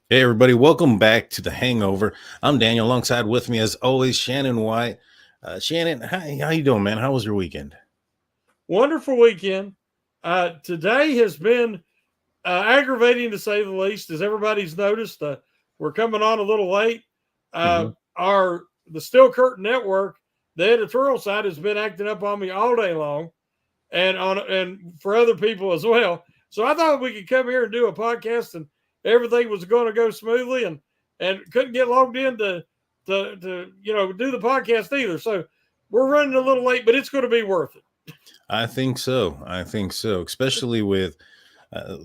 Hey everybody, welcome back to the Hangover. I'm Daniel. Alongside with me, as always, Shannon White. Shannon, how you doing, man? How was your weekend? Wonderful weekend. Today has been aggravating to say the least, as everybody's noticed. We're coming on a little late. Hmm. Our the Steel Curtain Network, the editorial side, has been acting up on me all day long, and for other people as well. So I thought we could come here and do a podcast, and everything was going to go smoothly, and couldn't get logged in to do the podcast either. So we're running a little late, but it's going to be worth it. I think so. I think so. Especially with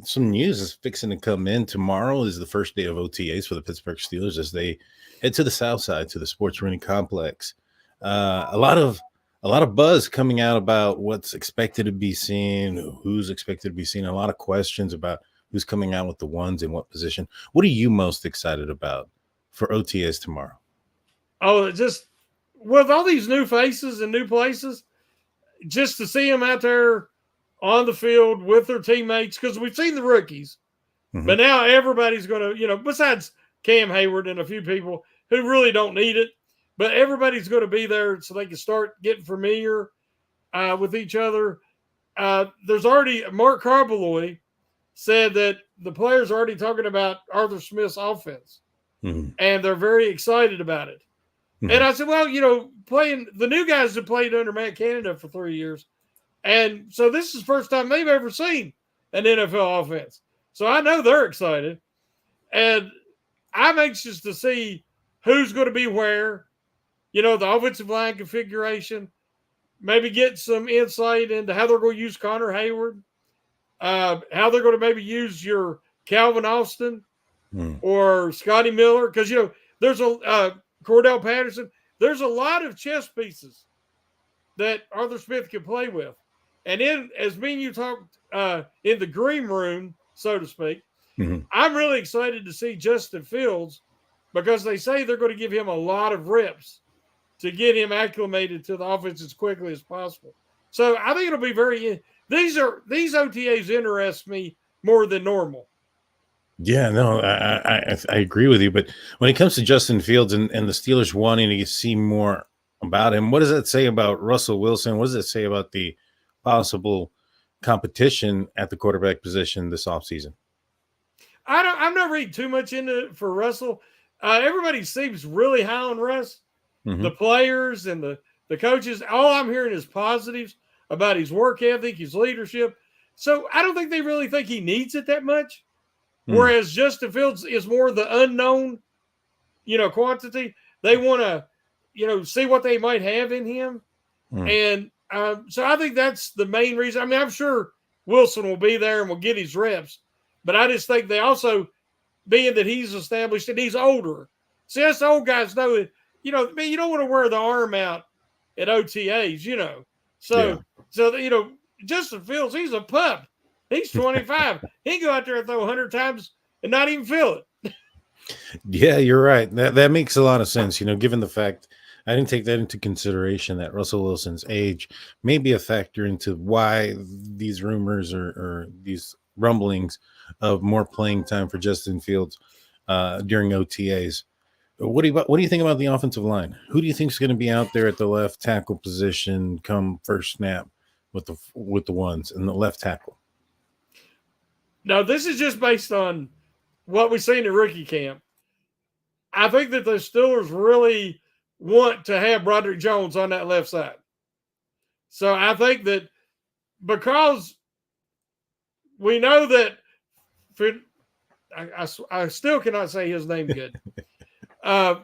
some news is fixing to come in. Tomorrow is the first day of OTAs for the Pittsburgh Steelers as they head to the South Side to the Sports Arena Complex. A lot of buzz coming out about what's expected to be seen, who's expected to be seen. A lot of questions about who's coming out with the ones in what position. What are you most excited about for OTAs tomorrow? Oh, just with all these new faces and new places, just to see them out there on the field with their teammates, because we've seen the rookies, Hmm. but now everybody's going to, besides Cam Hayward and a few people who really don't need it, but everybody's going to be there so they can start getting familiar with each other. There's already Mark Carbeloy said that the players are already talking about Arthur Smith's offense, Hmm. and they're very excited about it. And Hmm. I said, well, playing the new guys have played under Matt Canada for 3 years. And so this is the first time they've ever seen an NFL offense. So I know they're excited. And I'm anxious to see who's going to be where, the offensive line configuration, maybe get some insight into how they're going to use Connor Hayward, how they're going to maybe use your Calvin Austin Hmm. or Scotty Miller. Because, there's a Cordell Patterson. There's a lot of chess pieces that Arthur Smith can play with. And in as me and you talked in the green room, so to speak, Hmm. I'm really excited to see Justin Fields because they say they're going to give him a lot of reps to get him acclimated to the offense as quickly as possible. So I think it'll be very. These OTAs interest me more than normal. Yeah, no, I agree with you. But when it comes to Justin Fields and the Steelers wanting to see more about him, what does that say about Russell Wilson? What does it say about the possible competition at the quarterback position this offseason? I'm not reading too much into it for Russell. Everybody seems really high on Russ. The Hmm. players and the coaches. All I'm hearing is positives about his work ethic, his leadership. So I don't think they really think he needs it that much. Hmm. Whereas Justin Fields is more the unknown, quantity. They want to, see what they might have in him, Hmm. and so I think that's the main reason. I mean, I'm sure Wilson will be there and will get his reps, but I just think they also, being that he's established and he's older. See, us old guys know it. Man, you don't want to wear the arm out at OTAs. Yeah. So Justin Fields, he's a pup. He's 25. He can go out there and throw 100 times and not even feel it. Yeah, you're right. That makes a lot of sense. Given the fact I didn't take that into consideration that Russell Wilson's age may be a factor into why these rumors or these rumblings of more playing time for Justin Fields during OTAs. What do you think about the offensive line? Who do you think is going to be out there at the left tackle position come first snap with the ones and the left tackle? Now, this is just based on what we've seen in rookie camp. I think that the Steelers really want to have Broderick Jones on that left side. So I think that because we know that for, I still cannot say his name good. Uh,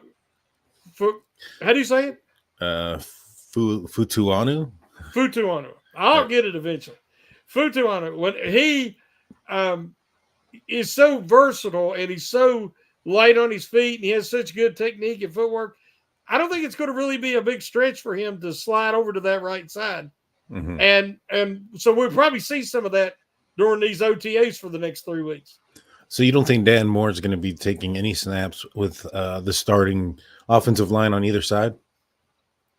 for, how do you say it? Futuanu. Futuano. I'll get it eventually. Futuano. When he um, is so versatile and he's so light on his feet and he has such good technique and footwork, I don't think it's going to really be a big stretch for him to slide over to that right side. Hmm. And so we'll probably see some of that during these OTAs for the next 3 weeks. So you don't think Dan Moore is going to be taking any snaps with the starting offensive line on either side?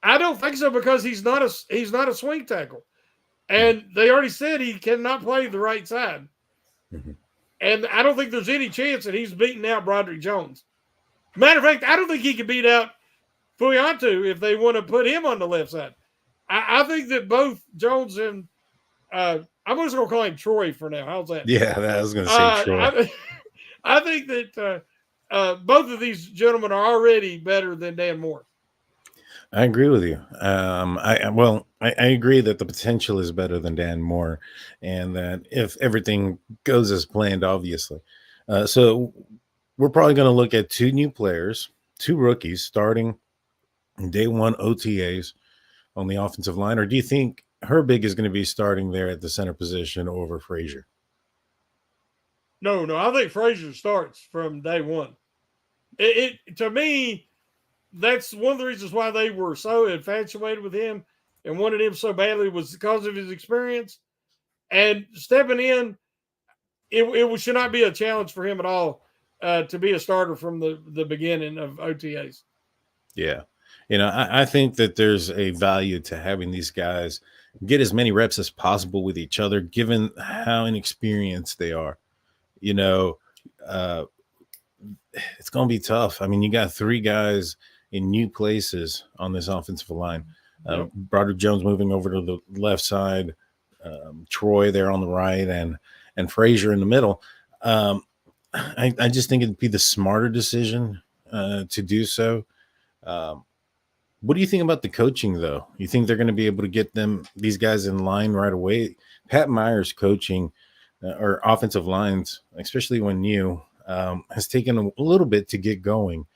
I don't think so because he's not a swing tackle, and they already said he cannot play the right side. Mhm. And I don't think there's any chance that he's beating out Broderick Jones. Matter of fact, I don't think he can beat out Fuyantu if they want to put him on the left side. I think that both Jones and I'm just going to call him Troy for now. How's that? Yeah, I was going to say Troy. I think that both of these gentlemen are already better than Dan Moore. I agree with you. I agree that the potential is better than Dan Moore, and that if everything goes as planned, obviously. So we're probably going to look at two new players, two rookies starting day one OTAs on the offensive line, or do you think Herbig is going to be starting there at the center position over Frazier? No, I think Frazier starts from day one. It to me, that's one of the reasons why they were so infatuated with him and wanted him so badly was because of his experience. And stepping in, it should not be a challenge for him at all to be a starter from the beginning of OTAs. Yeah. I think that there's a value to having these guys get as many reps as possible with each other, given how inexperienced they are. It's going to be tough. I mean, you got three guys in new places on this offensive line. Yep. Broderick Jones moving over to the left side, Troy there on the right, and Frazier in the middle. I just think it'd be the smarter decision to do so. What do you think about the coaching, though? You think they're going to be able to get these guys in line right away? Pat Meyer's coaching or offensive lines, especially when new, has taken a little bit to get going.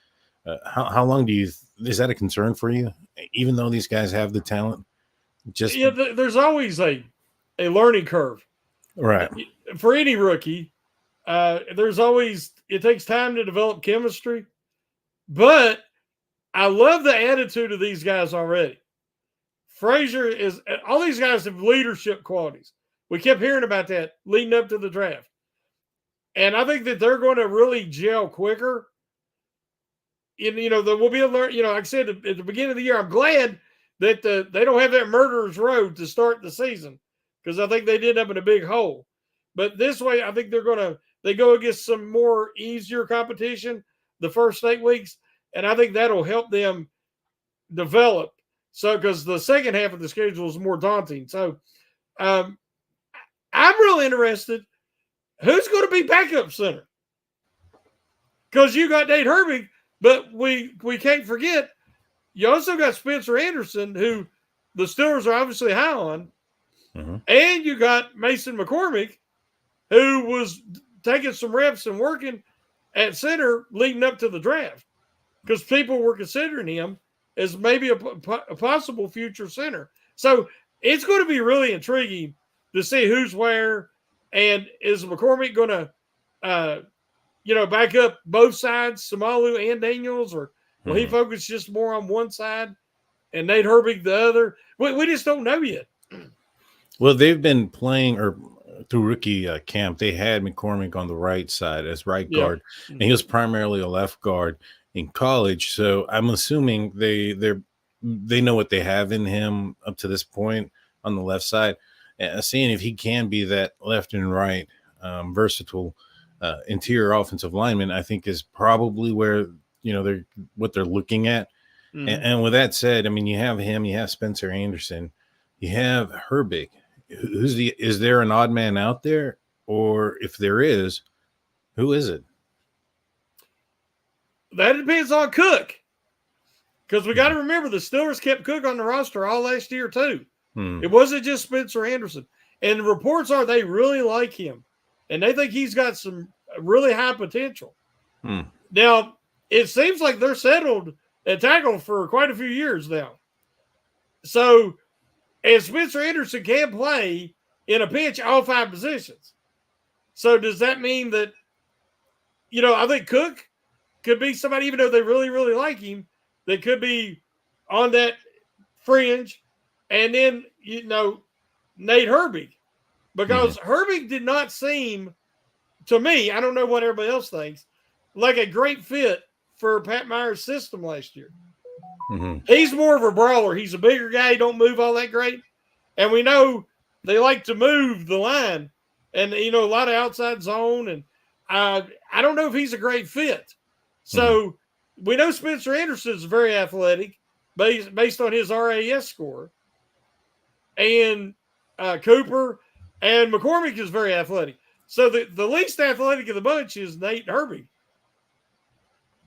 How long is that a concern for you? Even though these guys have the talent, there's always a learning curve, right? For any rookie, it takes time to develop chemistry, but I love the attitude of these guys already. Frazier all these guys have leadership qualities. We kept hearing about that leading up to the draft. And I think that they're going to really gel quicker. And, there will be like I said at the beginning of the year, I'm glad that they don't have that murderer's road to start the season because I think they did up in a big hole. But this way, I think they go against some more easier competition the first 8 weeks. And I think that'll help them develop. So, because the second half of the schedule is more daunting. So, I'm really interested. Who's going to be backup center? Because you got Nate Herbig, but we can't forget you also got Spencer Anderson, who the Steelers are obviously high on, and you got Mason McCormick, who was taking some reps and working at center leading up to the draft because people were considering him as maybe a possible future center. So it's going to be really intriguing to see who's where. And is McCormick going to, back up both sides, Samalu and Daniels, or will he focus just more on one side and Nate Herbig the other? We just don't know yet. Well, they've been playing through rookie camp. They had McCormick on the right side as right guard, and he was primarily a left guard in college. So I'm assuming they know what they have in him up to this point on the left side. Seeing if he can be that left and right versatile interior offensive lineman, I think is probably where they're looking at. And with that said, I mean, you have him, you have Spencer Anderson, you have Herbig. Is there an odd man out there, or if there is, who is it? That depends on Cook, because we got to remember the Steelers kept Cook on the roster all last year too. It wasn't just Spencer Anderson. And the reports are they really like him. And they think he's got some really high potential. Now, it seems like they're settled at tackle for quite a few years now. So, and Spencer Anderson can play in a pinch all 5 positions. So, does that mean that, I think Cook could be somebody, even though they really, really like him, that could be on that fringe. And then, Nate Herbig, because Herbig did not seem, to me, I don't know what everybody else thinks, like a great fit for Pat Meyer's system last year. He's more of a brawler. He's a bigger guy. He don't move all that great. And we know they like to move the line and, a lot of outside zone. And I don't know if he's a great fit. So we know Spencer Anderson is very athletic based on his RAS score. And Cooper and McCormick is very athletic. So the least athletic of the bunch is Nate Herbig.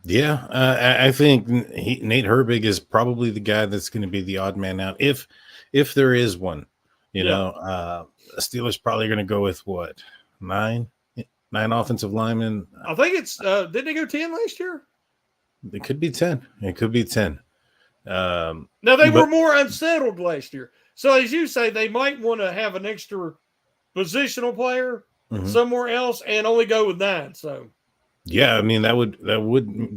Yeah, I think Nate Herbig is probably the guy that's going to be the odd man out, if there is one. You Yeah. know, Steelers probably going to go with what, nine offensive linemen. I think it's didn't they go 10 last year? It could be 10. It could be 10. Now they were more unsettled last year. So as you say, they might want to have an extra positional player somewhere else and only go with 9. So yeah, I mean that would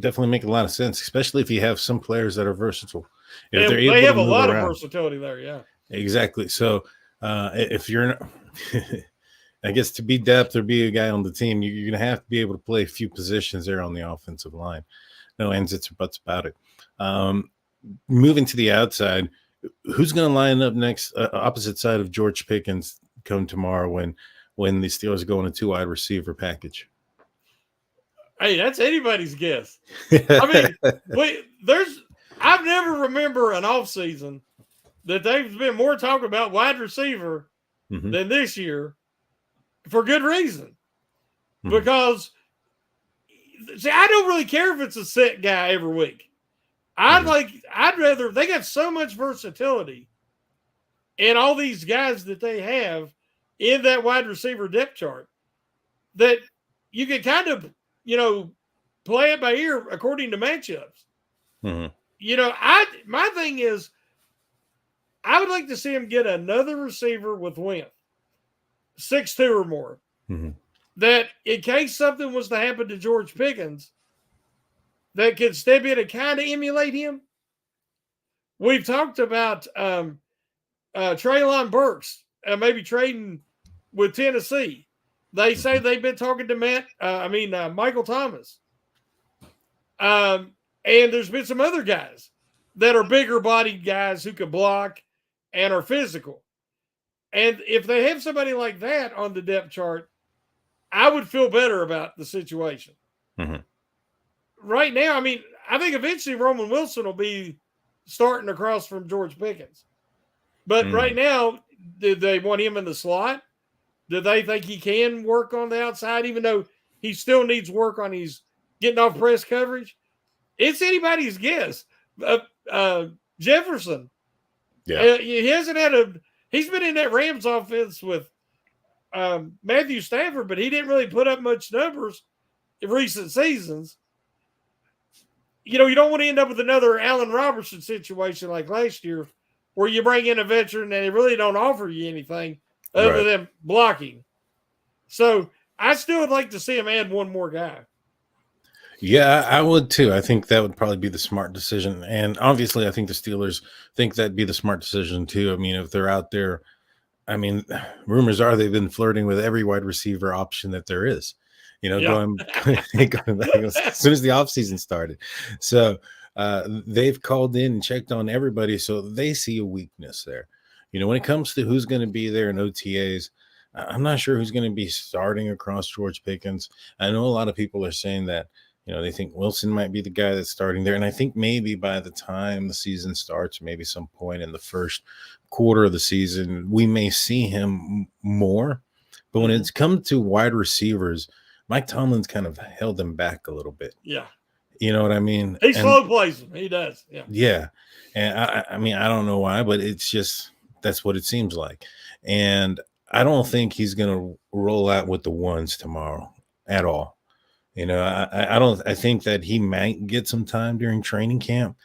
definitely make a lot of sense, especially if you have some players that are versatile. If and they're able they have to a move lot around. of versatility there. Yeah, exactly. So if you're, I guess to be depth or be a guy on the team, you're going to have to be able to play a few positions there on the offensive line. No ands, ifs, or buts about it. Moving to the outside, who's going to line up next, opposite side of George Pickens come tomorrow when the Steelers go in a 2 wide receiver package? hey, that's anybody's guess. I mean, I've never remember an offseason that they've been more talking about wide receiver than this year for good reason. Because see, I don't really care if it's a set guy every week. I'd rather, they got so much versatility in all these guys that they have in that wide receiver depth chart that you can kind of, play it by ear according to matchups. My thing is, I would like to see him get another receiver with length, 6'2" or more. That in case something was to happen to George Pickens, that could step in and kind of emulate him. We've talked about Treylon Burks maybe trading with Tennessee. They say they've been talking to Michael Thomas. And there's been some other guys that are bigger bodied guys who can block and are physical. And if they have somebody like that on the depth chart, I would feel better about the situation. Right now, I mean, I think eventually Roman Wilson will be starting across from George Pickens. But right now, did they want him in the slot? Do they think he can work on the outside, even though he still needs work on his getting off press coverage? It's anybody's guess. Jefferson. Yeah. He hasn't he's been in that Rams offense with Matthew Stafford, but he didn't really put up much numbers in recent seasons. You don't want to end up with another Allen Robertson situation like last year where you bring in a veteran and they really don't offer you anything other than blocking. So I still would like to see him add one more guy. Yeah, I would too. I think that would probably be the smart decision. And obviously, I think the Steelers think that'd be the smart decision too. I mean, if they're out there, I mean, rumors are they've been flirting with every wide receiver option that there is, going back as soon as the offseason started. So they've called in and checked on everybody. So they see a weakness there. When it comes to who's going to be there in OTAs, I'm not sure who's going to be starting across George Pickens. I know a lot of people are saying that, they think Wilson might be the guy that's starting there. And I think maybe by the time the season starts, maybe some point in the first quarter of the season, we may see him more. But when it's come to wide receivers, Mike Tomlin's kind of held him back a little bit. Yeah. You know what I mean? He slow plays him. He does. Yeah. Yeah. And I mean, I don't know why, but it's just, that's what it seems like. And I don't think he's going to roll out with the ones tomorrow at all. I think that he might get some time during training camp,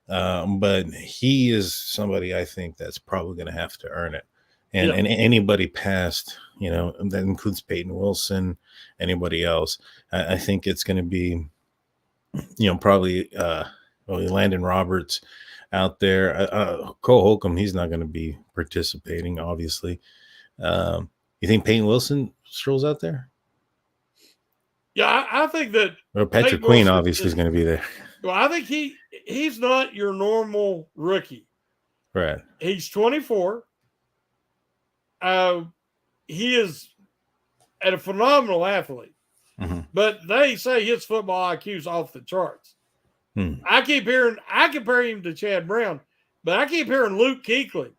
but he is somebody I think that's probably going to have to earn it. And anybody past, that includes Peyton Wilson, anybody else, I think it's going to be, probably Landon Roberts out there. Cole Holcomb, he's not going to be participating, obviously. You think Peyton Wilson strolls out there? Yeah, I think that. Well, Patrick Queen obviously is going to be there. Well, I think he's not your normal rookie. Right. He's 24. He is a phenomenal athlete. Mhm. but they say his football IQ's off the charts. Mhm. I compare him to Chad Brown, but I keep hearing Luke Kuechly.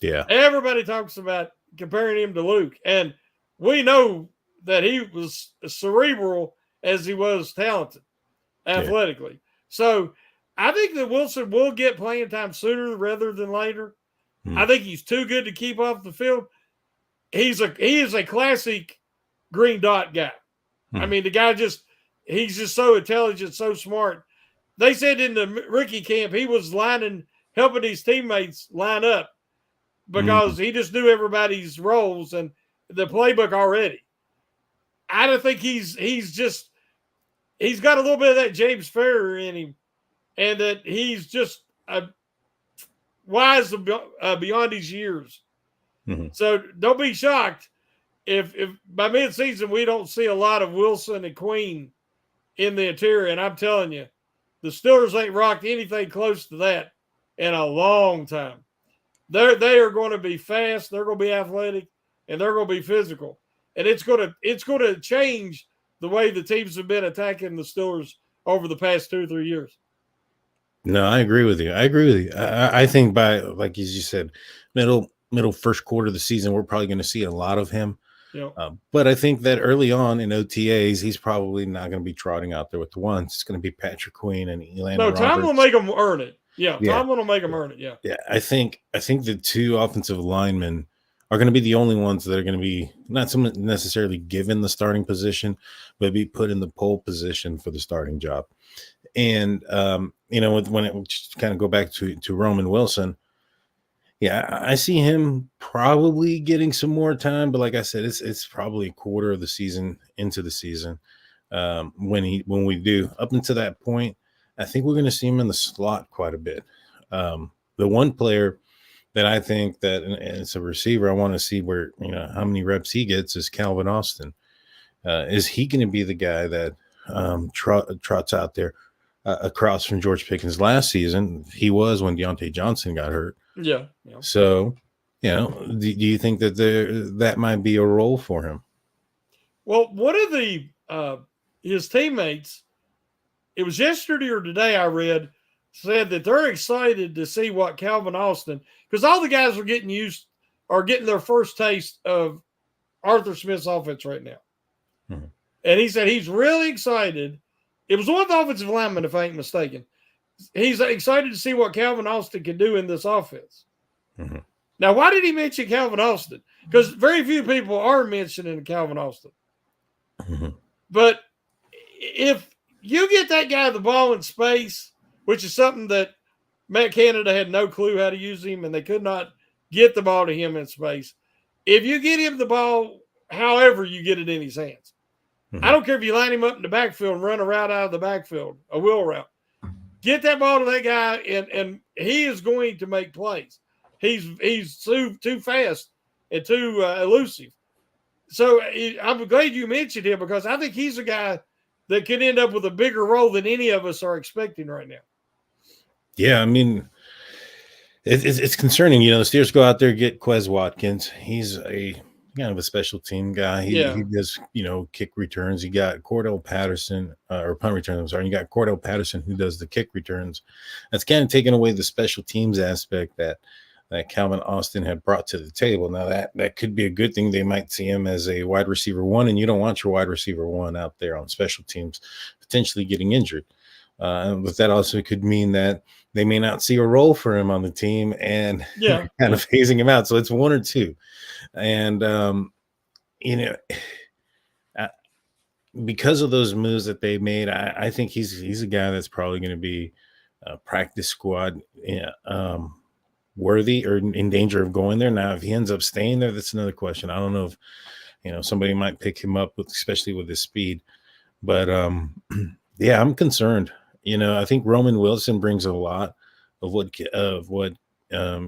Yeah. Everybody talks about comparing him to Luke, and we know that he was as cerebral as he was talented Yeah. athletically. So I think that Wilson will get playing time sooner rather than later. I Mhm. think he's too good to keep off the field. He is a classic green dot guy. I Mhm. mean, the guy he's just so intelligent, so smart. They said in the rookie camp he was helping his teammates line up Mhm. because he just knew everybody's roles and the playbook already. I don't think he's got a little bit of that James Ferrer in him, and that he's just wise beyond his years. Mhm. So don't be shocked if by midseason we don't see a lot of Wilson and Queen in the interior. And I'm telling you, the Steelers ain't rocked anything close to that in a long time. They are going to be fast, they're going to be athletic, and they're going to be physical. And it's going to change the way the teams have been attacking the Steelers over the past 2 or 3 years. No, I agree with you. I agree with you. I think by, like as you said, middle first quarter of the season, we're probably going to see a lot of him. You know, But I think that early on in OTAs, he's probably not going to be trotting out there with the ones. It's going to be Patrick Queen and no, Elandon Tom will Roberts. make them earn it. Yeah, Yeah, Tom will make them earn it. Yeah. yeah. I think the two offensive linemen are going to be the only ones that are going to be not someone necessarily given the starting position, but be put in the pole position for the starting job. And when it just kind of go back to Roman Wilson, yeah, I see him probably getting some more time, but like I said, it's probably a quarter of the season into the season when we do. Up until that point, I think we're going to see him in the slot quite a bit. The one player that I think that and it's a receiver, I want to see where how many reps he gets is Calvin Austin. Is he going to be the guy that trots out there across from George Pickens last season? He was when Deontay Johnson got hurt. Yeah. Yeah. So, do you think that that might be a role for him? Well, one of the his teammates, it was yesterday or today I read, said that they're excited to see what Calvin Austin, because all the guys are getting their first taste of Arthur Smith's offense right now. Mhm. And he said he's really excited. It was one of the offensive linemen, if I ain't mistaken. He's excited to see what Calvin Austin can do in this offense. Mhm. Now, why did he mention Calvin Austin? Because very few people are mentioning Calvin Austin. Mhm. But if you get that guy the ball in space, which is something that Matt Canada had no clue how to use him, and they could not get the ball to him in space. If you get him the ball, however you get it in his hands, I Mhm. don't care if you line him up in the backfield and run a route out of the backfield, a wheel route. Get that ball to that guy, and he is going to make plays. He's too fast and too elusive. So I'm glad you mentioned him because I think he's a guy that could end up with a bigger role than any of us are expecting right now. Yeah, I mean, it's concerning. The Steelers go out there get Quez Watkins. He's a kind of a special team guy. He Yeah, does kick returns. You got Cordell Patterson or punt returns. I'm sorry. You got Cordell Patterson who does the kick returns. That's kind of taken away the special teams aspect that Calvin Austin had brought to the table. Now that could be a good thing. They might see him as a wide receiver one, and you don't want your wide receiver one out there on special teams potentially getting injured. But that also could mean that they may not see a role for him on the team and yeah, kind yeah. of phasing him out. So it's one or two. And, you know, uh, because of those moves that they made, I think he's a guy that's probably going to be practice squad worthy or in danger of going there. Now, if he ends up staying there, that's another question. I don't know if, somebody might pick him up with, especially with his speed. But yeah, I'm concerned. I think Roman Wilson brings a lot of what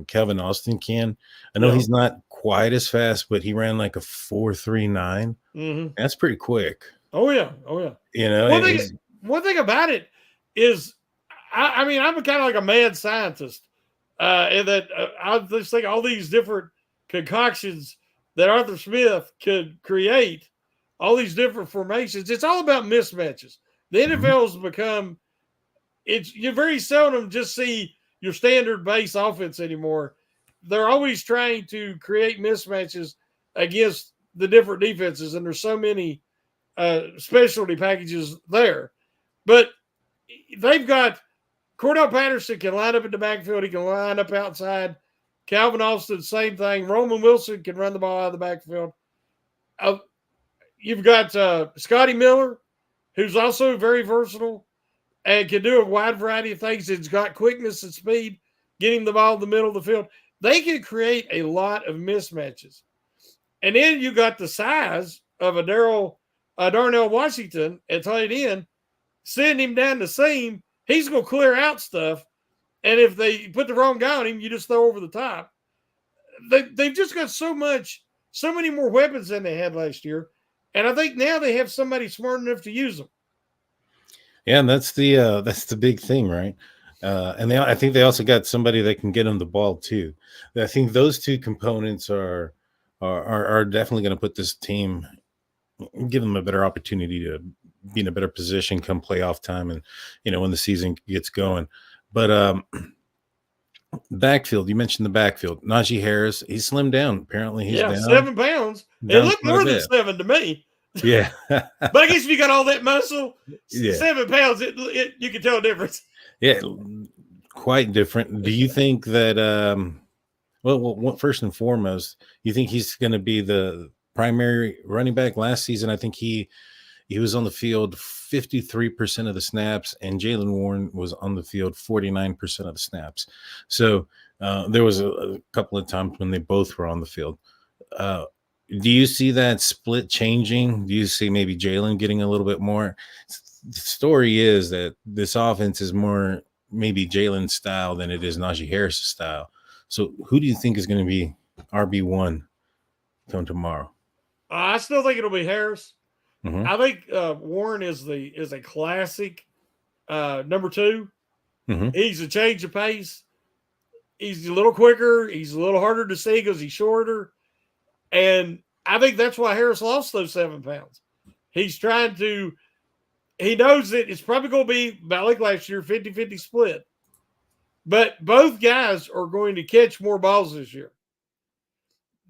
Kevin Austin can. I know Yeah. he's not quite as fast, but he ran like a 4.39. Mm-hmm. That's pretty quick. Oh yeah. Oh yeah. And One thing, he's one thing about it is, I mean, I'm kind of like a mad scientist, and that I just think all these different concoctions that Arthur Smith could create all these different formations. It's all about mismatches. The NFL has become you very seldom just see your standard base offense anymore. They're always trying to create mismatches against the different defenses, and there's so many specialty packages there. But they've got Cordell Patterson can line up in the backfield. He can line up outside. Calvin Austin, same thing. Roman Wilson can run the ball out of the backfield. You've got Scotty Miller, who's also very versatile and can do a wide variety of things. It's got quickness and speed, getting the ball in the middle of the field. They can create a lot of mismatches. And then you got the size of a Darnell Washington at tight end. Send him down the seam, he's going to clear out stuff. And if they put the wrong guy on him, you just throw over the top. They've just got so many more weapons than they had last year. And I think now they have somebody smart enough to use them. Yeah, and that's the big thing, right? And I think they also got somebody that can get them the ball too. I think those two components are definitely going to put this team, give them a better opportunity to be in a better position come playoff time, and when the season gets going. But backfield, you mentioned the backfield. Najee Harris, he's slimmed down. Apparently, he's down 7 pounds. It looked more than 7 to me. Yeah, but I guess if you got all that muscle, yeah. 7 pounds, you can tell a difference. Yeah, quite different. Do you think that? Well, first and foremost, you think he's going to be the primary running back? Last season, I think he was on the field 53% of the snaps, and Jaylen Warren was on the field 49% of the snaps. So there was a couple of times when they both were on the field. Do you see that split changing? Do you see maybe Jaylen getting a little bit more? The story is that this offense is more maybe Jaylen's style than it is Najee Harris' style. So who do you think is going to be RB1 come tomorrow? I still think it'll be Harris. Mm-hmm. I think Warren is a classic number 2. Mm-hmm. He's a change of pace. He's a little quicker. He's a little harder to see because he's shorter. And I think that's why Harris lost those 7 pounds. He knows that it's probably going to be about like last year, 50-50 split. But both guys are going to catch more balls this year.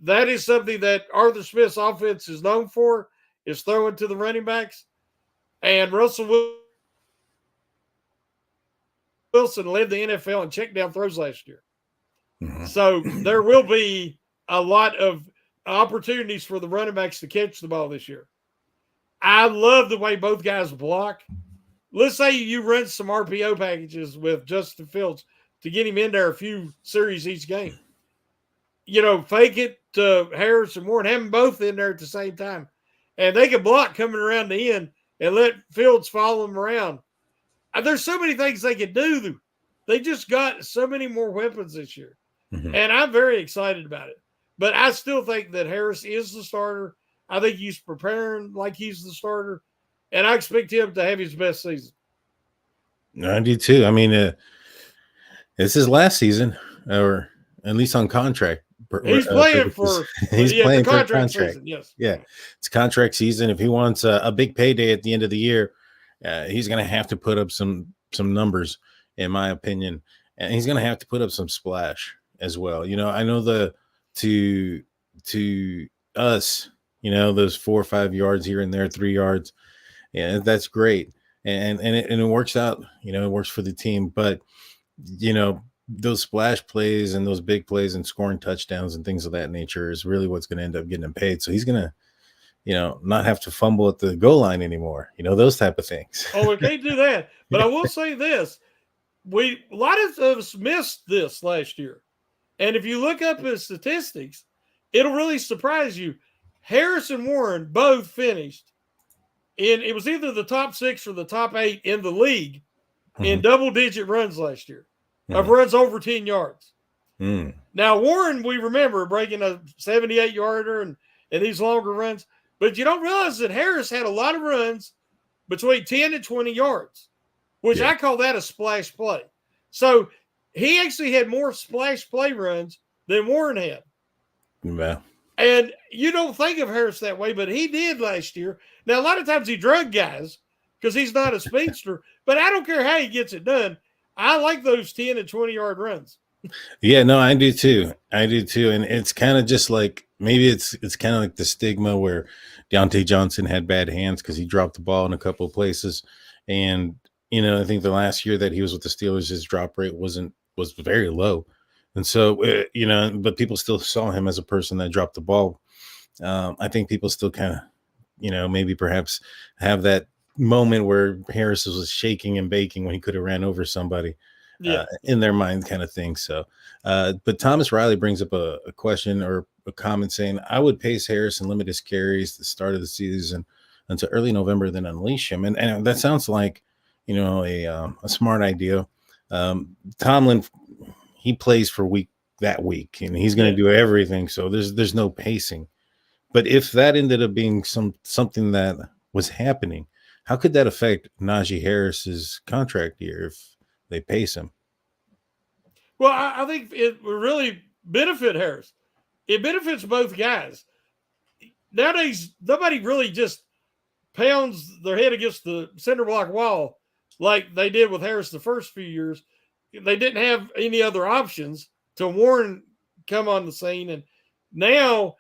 That is something that Arthur Smith's offense is known for, is throwing to the running backs. And Russell Wilson led the NFL in check down throws last year. Mm-hmm. So there will be a lot of opportunities for the running backs to catch the ball this year. I love the way both guys block. Let's say you run some RPO packages with Justin Fields to get him in there a few series each game. Fake it to Harris and Warren, have them both in there at the same time. And they can block coming around the end and let Fields follow them around. There's so many things they can do. They just got so many more weapons this year. Mm-hmm. And I'm very excited about it. But I still think that Harris is the starter. I think he's preparing like he's the starter. And I expect him to have his best season. I do too. I mean, it's his last season, or at least on contract. He's playing for playing for contract season. Yes. Yeah, it's contract season. If he wants a big payday at the end of the year, he's going to have to put up some numbers, in my opinion, and he's going to have to put up some splash as well. I know to us, those 4 or 5 yards here and there, 3 yards, yeah, that's great, and it works out. It works for the team, but those splash plays and those big plays and scoring touchdowns and things of that nature is really what's going to end up getting him paid. So he's going to, not have to fumble at the goal line anymore. Those type of things. Oh, we can't do that. But I will say this. A lot of us missed this last year. And if you look up his statistics, it'll really surprise you. Harris and Warren both finished it was either the top 6 or the top 8 in the league in double-digit runs last year. Of runs over 10 yards. Now, Warren, we remember breaking a 78-yarder and these longer runs. But you don't realize that Harris had a lot of runs between 10 and 20 yards, which I call that a splash play. So he actually had more splash play runs than Warren had. Yeah. And you don't think of Harris that way, but he did last year. Now, a lot of times he drug guys because he's not a speedster, but I don't care how he gets it done. I like those 10 and 20-yard runs. Yeah, no, I do too. I do too. And it's kind of just like maybe it's kind of like the stigma where Deontay Johnson had bad hands because he dropped the ball in a couple of places. And I think the last year that he was with the Steelers, his drop rate was very low. And so but people still saw him as a person that dropped the ball. I think people still kind of, maybe perhaps have that moment where Harris was shaking and baking when he could have ran over somebody Yeah. in their mind, kind of thing. So, but Thomas Riley brings up a question or a comment saying, I would pace Harris and limit his carries at the start of the season until early November, then unleash him. And that sounds like, a smart idea. Tomlin, he plays for that week, and he's going to do everything. So there's no pacing. But if that ended up being something that was happening, how could that affect Najee Harris's contract year if they pace him? Well, I think it would really benefit Harris. It benefits both guys. Nowadays, nobody really just pounds their head against the cinder block wall like they did with Harris the first few years. They didn't have any other options till Warren come on the scene. And now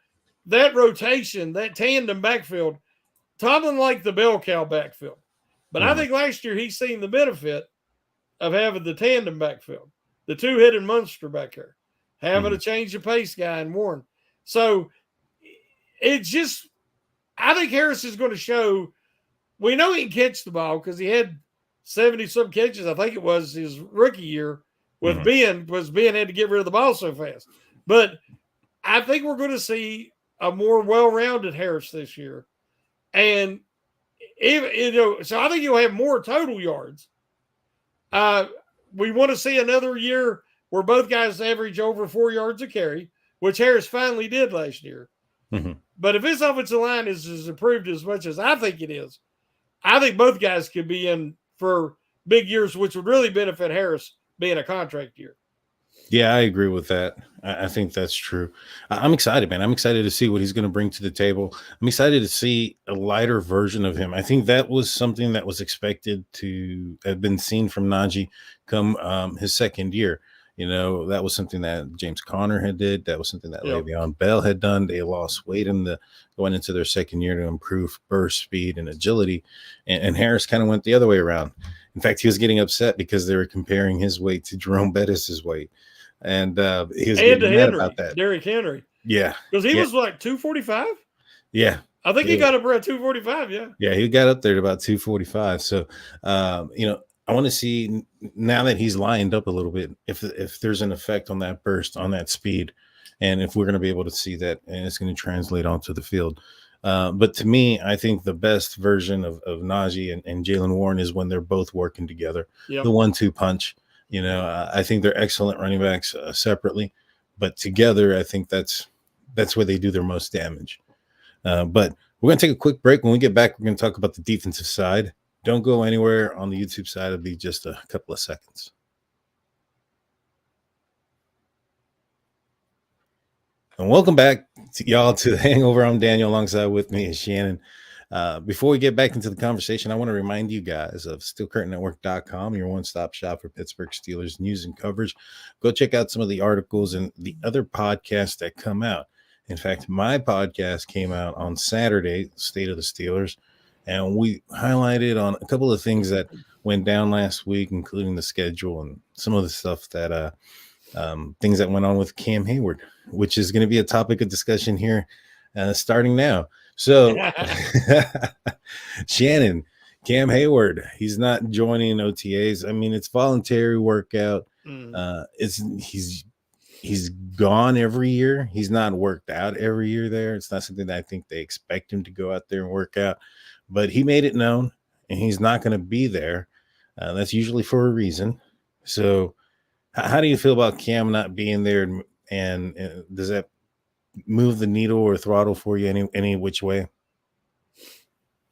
that rotation, that tandem backfield, Tomlin liked the bell cow backfield. But I think last year he's seen the benefit of having the tandem backfield, the two-headed monster back there, having a change of pace guy in Warren. So it's just, I think Harris is going to show, we know he can catch the ball because he had 70-some catches, I think it was his rookie year with Ben, because Ben had to get rid of the ball so fast. But I think we're going to see a more well-rounded Harris this year. And, so I think you'll have more total yards. We want to see another year where both guys average over 4 yards a carry, which Harris finally did last year. But if his offensive line is improved as much as I think it is, I think both guys could be in for big years, which would really benefit Harris being a contract year. Yeah, I agree with that. I think that's true. I'm excited, man. I'm excited to see what he's going to bring to the table. I'm excited to see a lighter version of him. I think that was something that was expected to have been seen from Najee come his second year. That was something that James Conner had did. That was something that Le'Veon Bell had done. They lost weight going into their second year to improve burst speed and agility. And Harris kind of went the other way around. In fact, he was getting upset because they were comparing his weight to Jerome Bettis' weight. And he was getting mad about that. Derrick Henry. Yeah. Because he was like 245? Yeah. I think he got up around 245, yeah. Yeah, he got up there to about 245. So, I want to see now that he's lined up a little bit, if there's an effect on that burst, on that speed, and if we're going to be able to see that and it's going to translate onto the field. But to me, I think the best version of Najee and Jaylen Warren is when they're both working together, the 1-2 punch. I think they're excellent running backs separately, but together, I think that's where they do their most damage. But we're going to take a quick break. When we get back, we're going to talk about the defensive side. Don't go anywhere on the YouTube side. It'll be just a couple of seconds. And welcome back y'all to Hangover. I'm Daniel. Alongside with me is Shannon. Before we get back into the conversation, I want to remind you guys of SteelCurtainNetwork.com, your one-stop shop for Pittsburgh Steelers news and coverage. Go check out some of the articles and the other podcasts that come out. In fact, my podcast came out on Saturday, State of the Steelers, and we highlighted on a couple of things that went down last week, including the schedule and some of the stuff that things that went on with Cam Hayward, which is going to be a topic of discussion here starting now. So, Shannon, Cam Hayward, he's not joining OTAs. I mean, it's voluntary workout. He's gone every year. He's not worked out every year there. It's not something that I think they expect him to go out there and work out. But he made it known, and he's not going to be there. That's usually for a reason. So, how do you feel about Cam not being there, and does that move the needle or throttle for you any which way?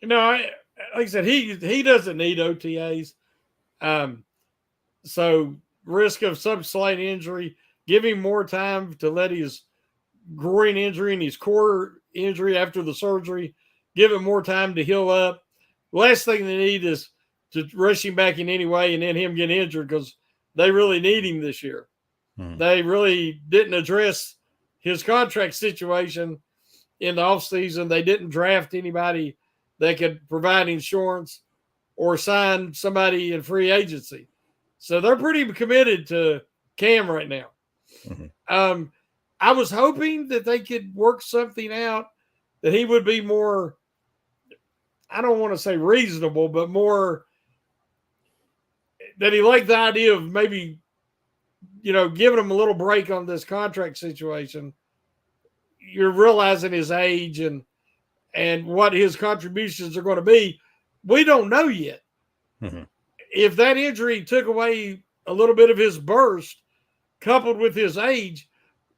Like I said, he doesn't need OTAs. So risk of some slight injury, give him more time to let his groin injury and his core injury after the surgery. Give him more time to heal up. Last thing they need is to rush him back in any way and then him get injured because they really need him this year. They really didn't address his contract situation in the offseason. They didn't draft anybody that could provide insurance or sign somebody in free agency. So they're pretty committed to Cam right now. I was hoping that they could work something out that he would be more, I don't want to say reasonable, but more that he liked the idea of maybe, giving him a little break on this contract situation. You're realizing his age and what his contributions are going to be. We don't know yet. If that injury took away a little bit of his burst, coupled with his age,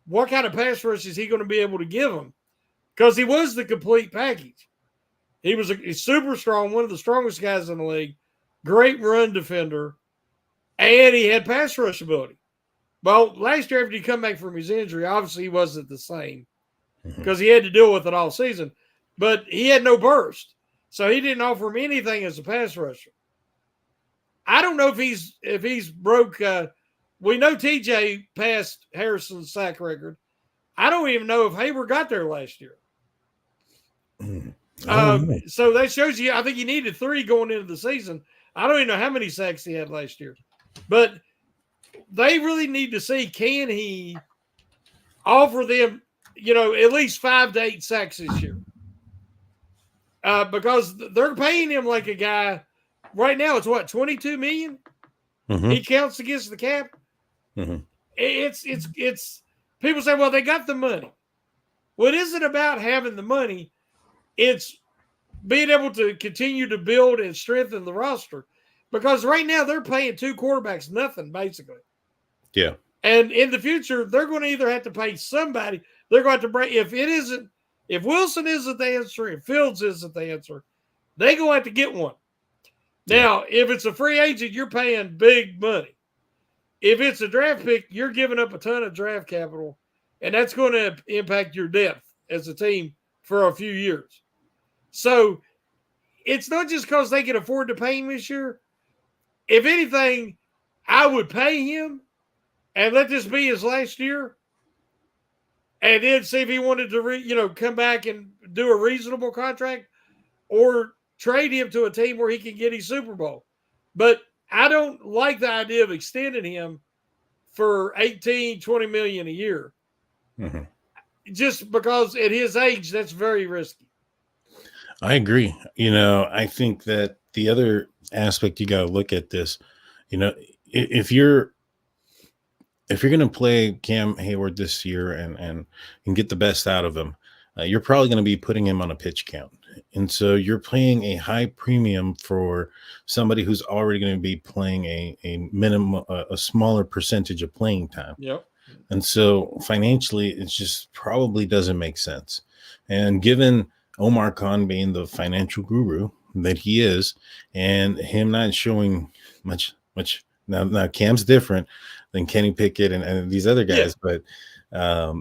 what kind of pass rush is he going to be able to give him? Because he was the complete package. He was he's super strong, one of the strongest guys in the league, great run defender, and he had pass rush ability. Well, last year after he come back from his injury, obviously he wasn't the same because he had to deal with it all season. But he had no burst, so he didn't offer him anything as a pass rusher. I don't know if he's broke. We know TJ passed Harrison's sack record. I don't even know if Hayward got there last year. So that shows you. I think he needed 3 going into the season. I don't even know how many sacks he had last year, but they really need to see, can he offer them, at least 5 to 8 sacks this year? Because they're paying him like a guy right now. It's what, $22 million? He counts against the cap. It's people say, well, they got the money. Well, it isn't about having the money. It's being able to continue to build and strengthen the roster. Because right now they're paying 2 quarterbacks nothing, basically. Yeah. And in the future, they're going to either have to pay somebody. They're going to have to break. If Wilson isn't the answer, if Fields isn't the answer, they're going to have to get one. Now, if it's a free agent, you're paying big money. If it's a draft pick, you're giving up a ton of draft capital, and that's going to impact your depth as a team for a few years. So it's not just because they can afford to pay him this year. If anything, I would pay him and let this be his last year, and then see if he wanted to, come back and do a reasonable contract, or trade him to a team where he can get his Super Bowl. But I don't like the idea of extending him for $18-20 million a year, just because at his age that's very risky. I agree. I think that the other aspect you got to look at this, if you're going to play Cam Hayward this year and get the best out of him, you're probably going to be putting him on a pitch count. And so you're paying a high premium for somebody who's already going to be playing a minimum, a smaller percentage of playing time. Yep. And so financially, it just probably doesn't make sense. And given Omar Khan being the financial guru that he is, and him not showing much now Cam's different than Kenny Pickett and these other guys, but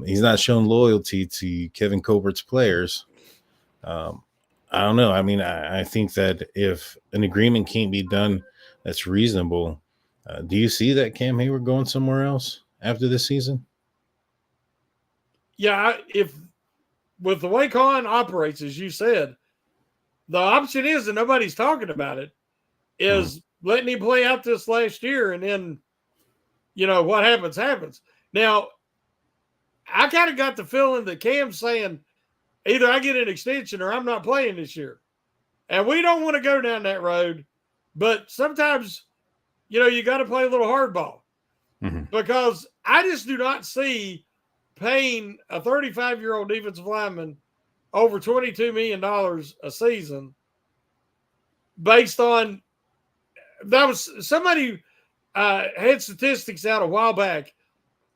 he's not shown loyalty to Kevin Colbert's players. I don't know. I mean, I think that if an agreement can't be done that's reasonable, do you see that Cam Hayward going somewhere else after this season? Yeah, if with the way Khan operates, as you said, the option is, and nobody's talking about it, is letting him play out this last year, and then, what happens. Now, I kind of got the feeling that Cam's saying, either I get an extension or I'm not playing this year. And we don't want to go down that road. But sometimes, you got to play a little hardball. Because I just do not see paying a 35-year-old defensive lineman over $22 million a season based on that. Was somebody had statistics out a while back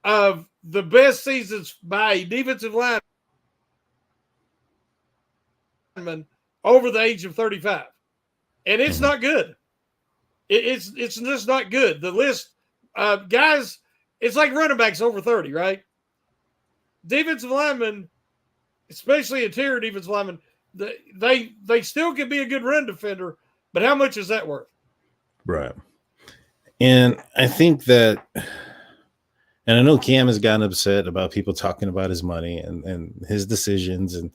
of the best seasons by defensive linemen over the age of 35, and it's not good. It's just not good. The list, guys, it's like running backs over 30, right? defensive linemen, especially interior defensive linemen, they still can be a good run defender, but how much is that worth? Right. And I think that, and I know Cam has gotten upset about people talking about his money and his decisions and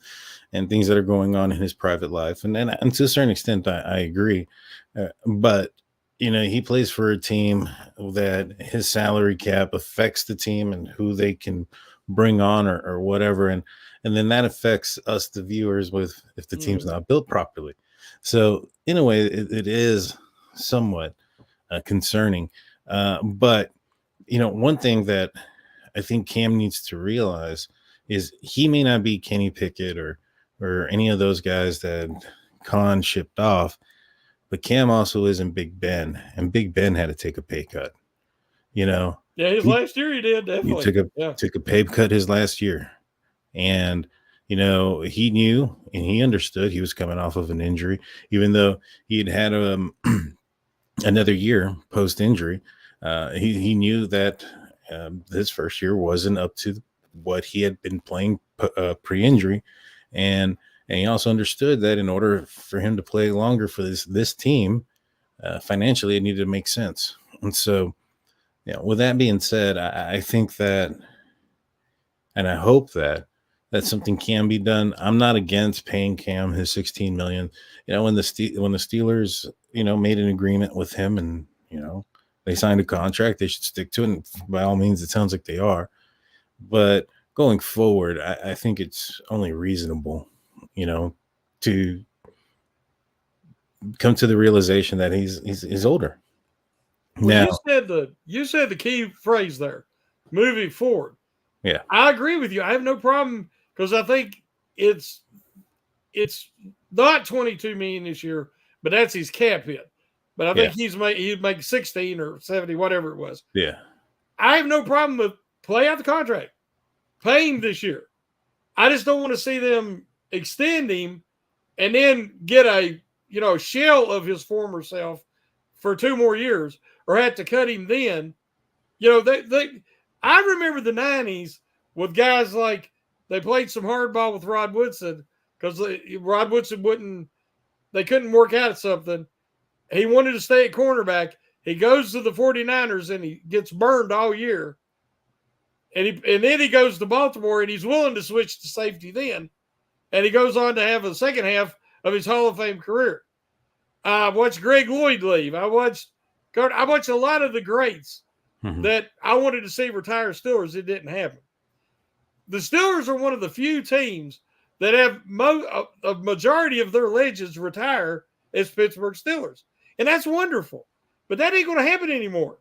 things that are going on in his private life. And to a certain extent, I agree. But, he plays for a team that his salary cap affects the team and who they can bring on or whatever. And then that affects us, the viewers, with if the team's not built properly. So in a way, it is somewhat concerning. But, one thing that I think Cam needs to realize is he may not be Kenny Pickett or any of those guys that Khan shipped off, but Cam also isn't Big Ben, and Big Ben had to take a pay cut. Yeah, his he, last year he did he definitely. took a pay cut his last year, and he knew and he understood he was coming off of an injury, even though he had another year post injury. He knew that his first year wasn't up to what he had been playing pre-injury, and he also understood that in order for him to play longer for this team, financially, it needed to make sense. And so, with that being said, I think that, and I hope that something can be done. I'm not against paying Cam his 16 million. When the Steelers, made an agreement with him and they signed a contract, they should stick to it. And by all means, it sounds like they are. But going forward, I think it's only reasonable, to come to the realization that he's older. Well, Now, you said the key phrase there, moving forward. yeah, I agree with you. I have no problem because I think it's not 22 million this year, but that's his cap hit. But I think he'd make 16 or 70, whatever it was. yeah. I have no problem with play out the contract, pay him this year. I just don't want to see them extend him and then get a shell of his former self for 2 more years, or have to cut him then. I remember the 90s with guys like they played some hardball with Rod Woodson because Rod Woodson they couldn't work out at something. He wanted to stay at cornerback. He goes to the 49ers and he gets burned all year. And then he goes to Baltimore and he's willing to switch to safety then. And he goes on to have a second half of his Hall of Fame career. I watched Greg Lloyd leave. I watched a lot of the greats that I wanted to see retire Steelers. It didn't happen. The Steelers are one of the few teams that have a majority of their legends retire as Pittsburgh Steelers. And that's wonderful. But that ain't going to happen anymore.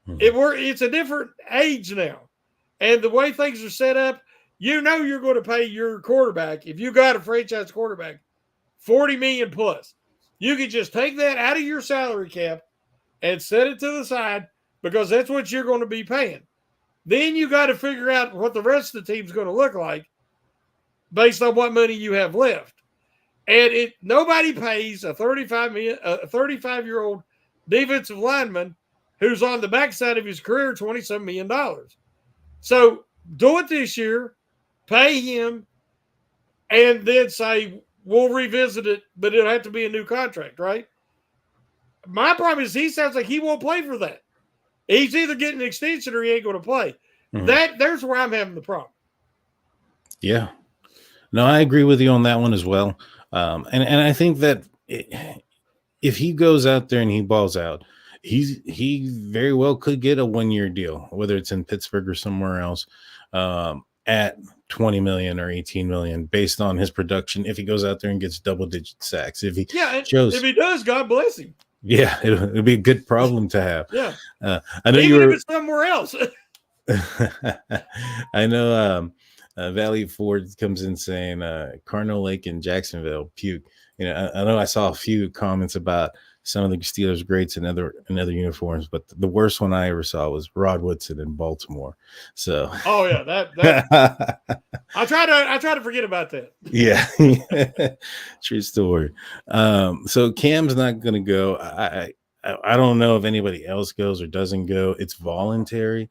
It's a different age now. And the way things are set up, you're going to pay your quarterback, if you got a franchise quarterback, $40 million plus. You could just take that out of your salary cap and set it to the side because that's what you're going to be paying. Then you got to figure out what the rest of the team's going to look like based on what money you have left. And nobody pays a 35-year-old defensive lineman who's on the backside of his career $27 million. So do it this year, pay him, and then say, we'll revisit it, but it'll have to be a new contract, right? My problem is he sounds like he won't play for that. He's either getting an extension or he ain't going to play. There's where I'm having the problem. Yeah. No, I agree with you on that one as well. And I think that if he goes out there and he balls out, he very well could get a 1-year deal, whether it's in Pittsburgh or somewhere else, at 20 million or 18 million based on his production. If he goes out there and gets double-digit sacks, if he does, God bless him. Yeah, it'll be a good problem to have. Yeah, I know even if it's somewhere else. I know Valley Ford comes in saying Carno Lake in Jacksonville puke. I know I saw a few comments about some of the Steelers greats in other uniforms, but the worst one I ever saw was Rod Woodson in Baltimore. So oh yeah, that I try to forget about that. Yeah. True story. So Cam's not gonna go. I don't know if anybody else goes or doesn't go. It's voluntary.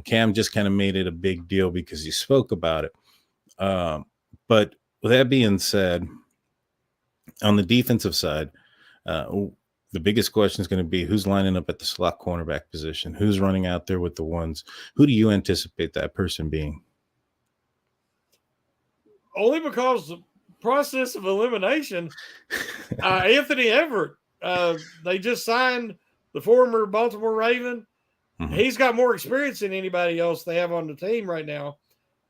Cam just kind of made it a big deal because he spoke about it. But with that being said, on the defensive side, uh, the biggest question is going to be who's lining up at the slot cornerback position, who's running out there with the ones. Who do you anticipate that person being? Only because the process of elimination, Anthony Everett, they just signed the former Baltimore Raven. Mhm. He's got more experience than anybody else they have on the team right now,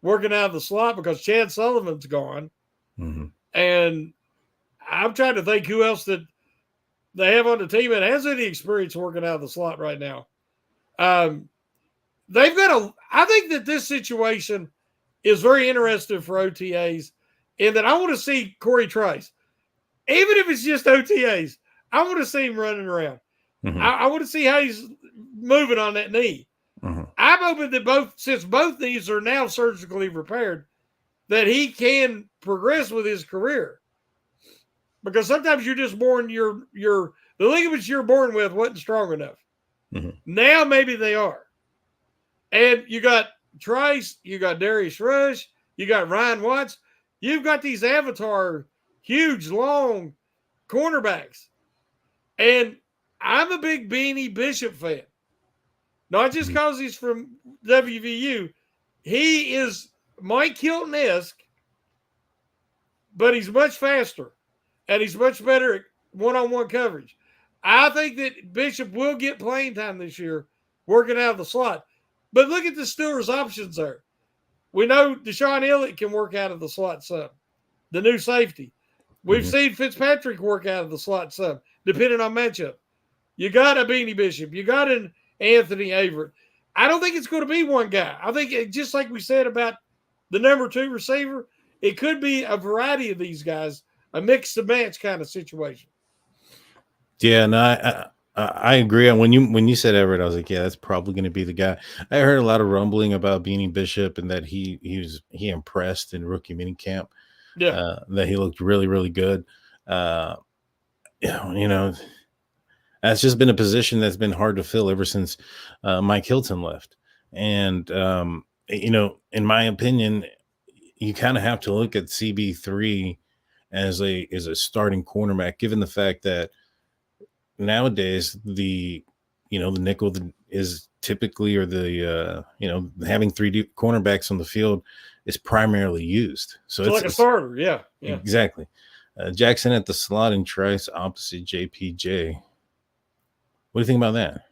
working out of the slot because Chad Sullivan's gone. Mhm. And I'm trying to think who else that they have on the team that has any experience working out of the slot right now. They've got a. I think that this situation is very interesting for OTAs, in that I want to see Corey Trice, even if it's just OTAs. I want to see him running around. Mhm. I want to see how he's moving on that knee. Mhm. I'm hoping that since both knees are now surgically repaired, that he can progress with his career. Because sometimes you're just born, the ligaments you're born with wasn't strong enough. Mhm. Now maybe they are. And you got Trice, you got Darius Rush, you got Ryan Watts. You've got these avatar, huge, long cornerbacks. And I'm a big Beanie Bishop fan. Not just Mhm. because he's from WVU. He is Mike Hilton-esque, but he's much faster. And he's much better at one-on-one coverage. I think that Bishop will get playing time this year, working out of the slot. But look at the Steelers' options there. We know Deshaun Elliott can work out of the slot some, the new safety. We've Mhm. seen Fitzpatrick work out of the slot some, depending on matchup. You got a Beanie Bishop. You got an Anthony Averett. I don't think it's going to be one guy. I think just like we said about the number 2 receiver, it could be a variety of these guys, a mix and match kind of situation. Yeah, no, I agree. And when you said Everett, I was like, yeah, that's probably going to be the guy. I heard a lot of rumbling about Beanie Bishop and that he impressed in rookie minicamp. Yeah. That he looked really really good. Uh, you know, that's just been a position that's been hard to fill ever since Mike Hilton left. And in my opinion, you kind of have to look at CB3 as a starting cornerback, given the fact that nowadays the nickel is typically, or having three deep cornerbacks on the field is primarily used. So So like a starter. Yeah. Yeah. exactly Jackson at the slot and Trice opposite JPJ. What do you think about that?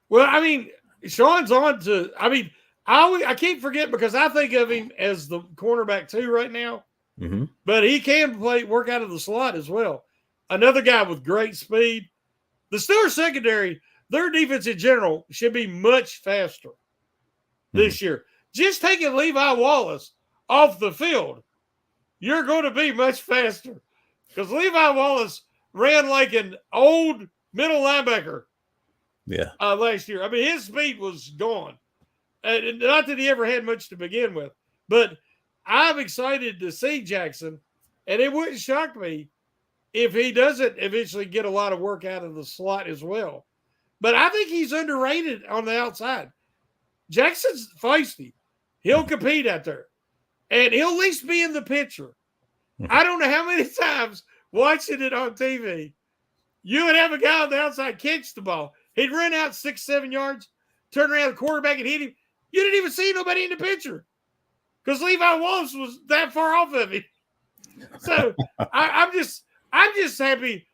Well, I mean, Sean's on to, I mean, I can't forget because I think of him as the cornerback too right now, Mm-hmm. but he can work out of the slot as well. Another guy with great speed. The Steelers secondary, their defense in general should be much faster this year. Just taking Levi Wallace off the field, you're going to be much faster because Levi Wallace ran like an old middle linebacker Yeah. last year. I mean, his speed was gone. And not that he ever had much to begin with, but I'm excited to see Jackson. And it wouldn't shock me if he doesn't eventually get a lot of work out of the slot as well. But I think he's underrated on the outside. Jackson's feisty. He'll compete out there. And he'll at least be in the picture. I don't know how many times watching it on TV, you would have a guy on the outside catch the ball. He'd run out 6-7 yards, turn around the quarterback and hit him. You didn't even see nobody in the picture because Levi Wallace was that far off of him. So I'm just happy.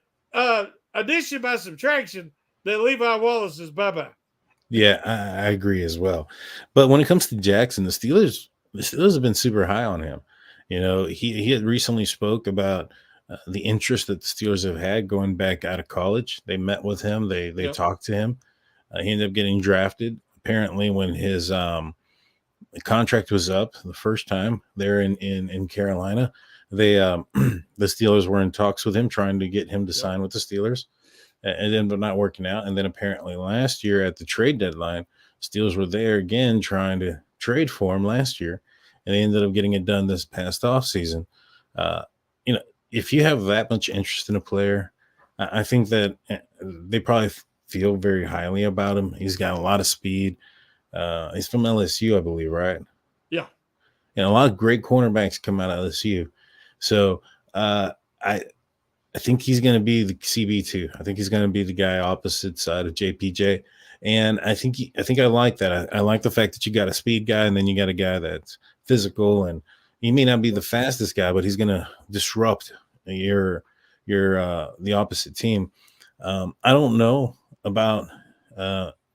Addition by subtraction that Levi Wallace is bye-bye. Yeah, I agree as well. But when it comes to Jackson, the Steelers have been super high on him. He had recently spoke about the interest that the Steelers have had going back out of college. They met with him. They Yep. talked to him. He ended up getting drafted. Apparently, when his contract was up the first time there in Carolina, they the Steelers were in talks with him, trying to get him to sign with the Steelers, and then but not working out. And then apparently last year at the trade deadline, Steelers were there again trying to trade for him last year, and they ended up getting it done this past offseason. Uh, if you have that much interest in a player, I think that they probably feel very highly about him. He's got a lot of speed. He's from LSU, I believe, right? Yeah. And a lot of great cornerbacks come out of LSU. So uh, I I think he's going to be the CB2. I think he's going to be the guy opposite side of JPJ. And I think I like that. I like the fact that you got a speed guy and then you got a guy that's physical, and he may not be the fastest guy, but he's going to disrupt your the opposite team. I don't know about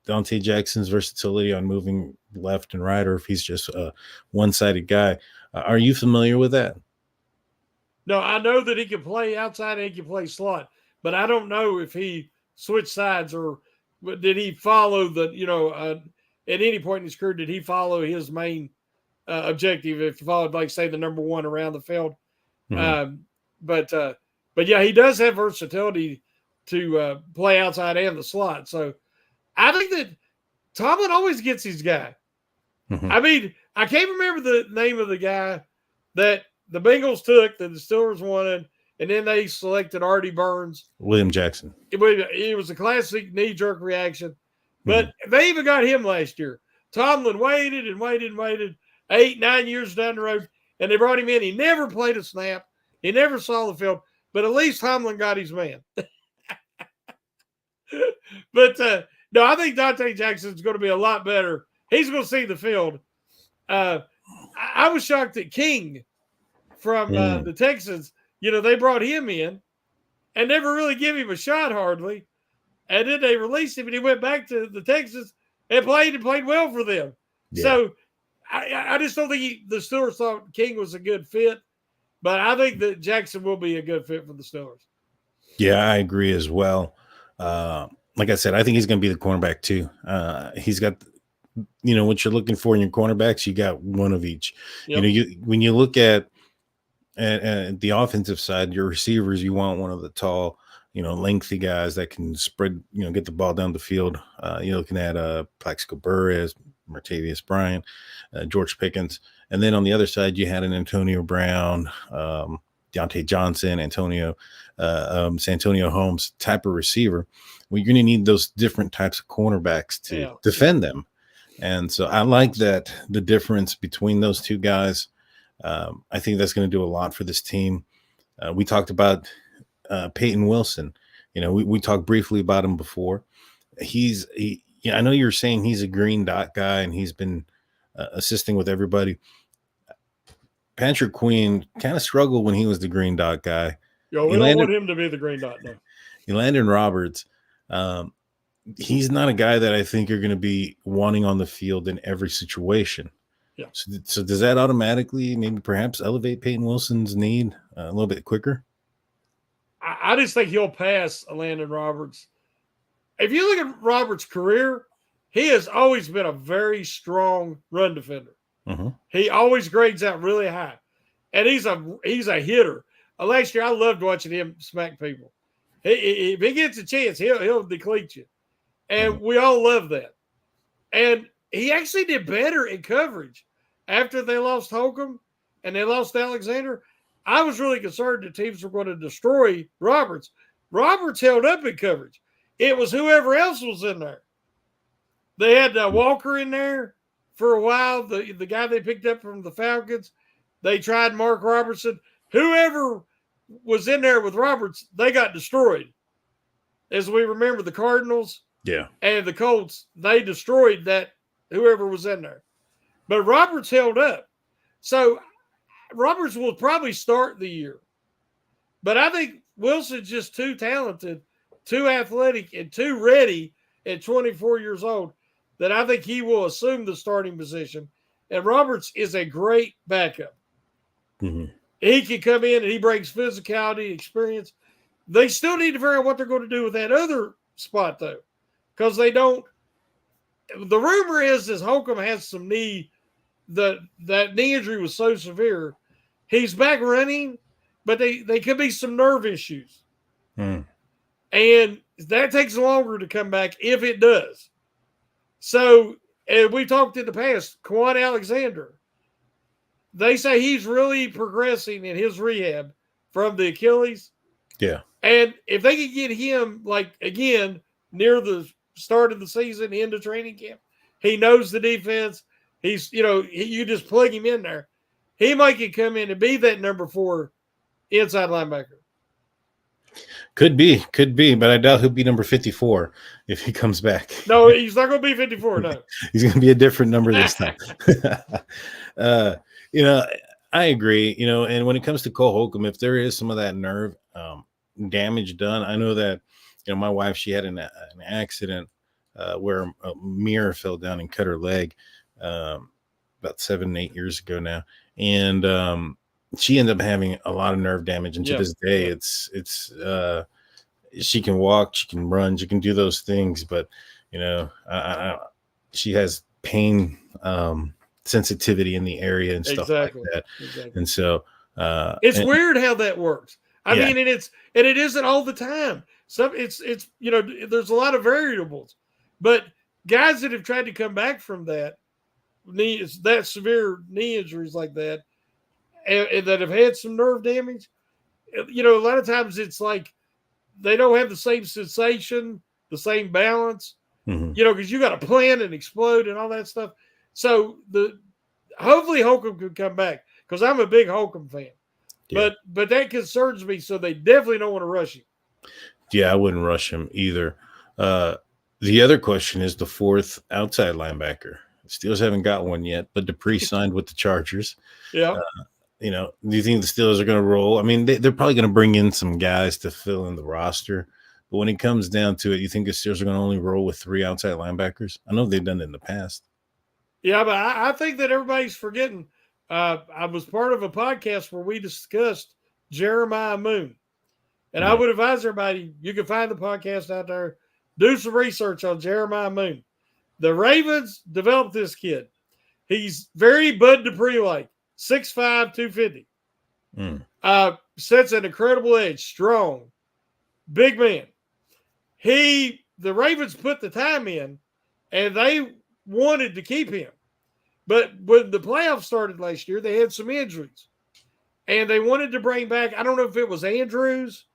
Dante Jackson's versatility on moving left and right, or if he's just a one-sided guy. Are you familiar with that? No, I know that he can play outside and he can play slot, but I don't know if he switched sides or did he follow at any point in his career, did he follow his main objective if he followed, like, say, the number one around the field? Mhm. Um, but, uh, but yeah, he does have versatility to play outside and the slot. So I think that Tomlin always gets his guy. Mhm. I mean, I can't remember the name of the guy that the Bengals took that the Steelers wanted, and then they selected Artie Burns. William Jackson. It was a classic knee jerk reaction, Mhm. but they even got him last year. Tomlin waited and waited and waited 8, 9 years down the road, and they brought him in. He never played a snap, he never saw the field, but at least Tomlin got his man. But no, I think Dante Jackson's going to be a lot better. He's going to see the field. I was shocked that King from Mm. the Texans, they brought him in and never really give him a shot hardly. And then they released him and he went back to the Texans and played well for them. Yeah. So I just don't think the Steelers thought King was a good fit, but I think that Jackson will be a good fit for the Steelers. Yeah, I agree as well. Like I said, I think he's going to be the cornerback too. He's got, what you're looking for in your cornerbacks. You got one of each. Yep. When you look at the offensive side, your receivers, you want one of the tall, lengthy guys that can spread, get the ball down the field. You're looking at Plaxico Burress, Martavius Bryant, George Pickens, and then on the other side, you had an Antonio Brown, Deontay Johnson, Santonio Holmes type of receiver. Well, you're going to need those different types of cornerbacks to defend them. And so I like that the difference between those two guys. I think that's going to do a lot for this team. We talked about Peyton Wilson. We talked briefly about him before. I know you're saying he's a green dot guy and he's been assisting with everybody. Patrick Queen kind of struggled when he was the green dot guy. We don't want him to be the green dot, no. Landon Roberts, he's not a guy that I think you're going to be wanting on the field in every situation. Yeah. So does that automatically maybe perhaps elevate Peyton Wilson's need a little bit quicker? I just think he'll pass Landon Roberts. If you look at Roberts' career, he has always been a very strong run defender. Mm-hmm. He always grades out really high, and he's a hitter. Last year, I loved watching him smack people. If he gets a chance, he'll deplete you, and we all love that. And he actually did better in coverage after they lost Holcomb and they lost Alexander. I was really concerned that teams were going to destroy Roberts. Roberts held up in coverage. It was whoever else was in there. They had Walker in there for a while, the guy they picked up from the Falcons. They tried Mark Robertson. Whoever was in there with Roberts, they got destroyed. As we remember, the Cardinals and the Colts, they destroyed that whoever was in there. But Roberts held up. So Roberts will probably start the year. But I think Wilson's just too talented, too athletic, and too ready at 24 years old that I think he will assume the starting position. And Roberts is a great backup. Mm-hmm. He can come in and he brings physicality, experience. They still need to figure out what they're going to do with that other spot, though, because they don't. The rumor is Holcomb has some knee. That knee injury was so severe. He's back running, but they could be some nerve issues. Mm. And that takes longer to come back if it does. So, and we talked in the past, Quan Alexander, they say he's really progressing in his rehab from the Achilles. Yeah. And if they could get him, like, again, near the start of the season, into training camp, He knows the defense. He's, you just plug him in there. He might can come in and be that number 4 inside linebacker. Could be, but I doubt he'll be number 54 if he comes back. No, he's not going to be 54. No, he's going to be a different number this time. You know, I agree. You know, and when it comes to Cole Holcomb, if there is some of that nerve damage done, I know that my wife, she had an accident where a mirror fell down and cut her leg about 7-8 years ago now, and she ended up having a lot of nerve damage, and to this day, it's she can walk, she can run, she can do those things, but she has pain sensitivity in the area and stuff like that. Exactly. And so it's weird how that works. I mean, and it isn't all the time. Some it's there's a lot of variables, but guys that have tried to come back from that severe knee injuries like that, and that have had some nerve damage, a lot of times it's like they don't have the same sensation, the same balance, because you got to plan and explode and all that stuff. So hopefully Holcomb can come back, because I'm a big Holcomb fan. Yeah. But that concerns me, so they definitely don't want to rush him. Yeah, I wouldn't rush him either. The other question is the 4th outside linebacker. Steelers haven't got one yet, but Dupree signed with the Chargers. Yeah. Do you think the Steelers are going to roll? I mean, they're probably going to bring in some guys to fill in the roster. But when it comes down to it, you think the Steelers are going to only roll with 3 outside linebackers? I know they've done it in the past. Yeah, but I think that everybody's forgetting. I was part of a podcast where we discussed Jeremiah Moon. And I would advise everybody, you can find the podcast out there, do some research on Jeremiah Moon. The Ravens developed this kid. He's very Bud Dupree-like, 6'5", 250. Sets an incredible edge, strong, big man. The Ravens put the time in, and they wanted to keep him. But when the playoffs started last year, they had some injuries. And they wanted to bring back, I don't know if it was Andrews,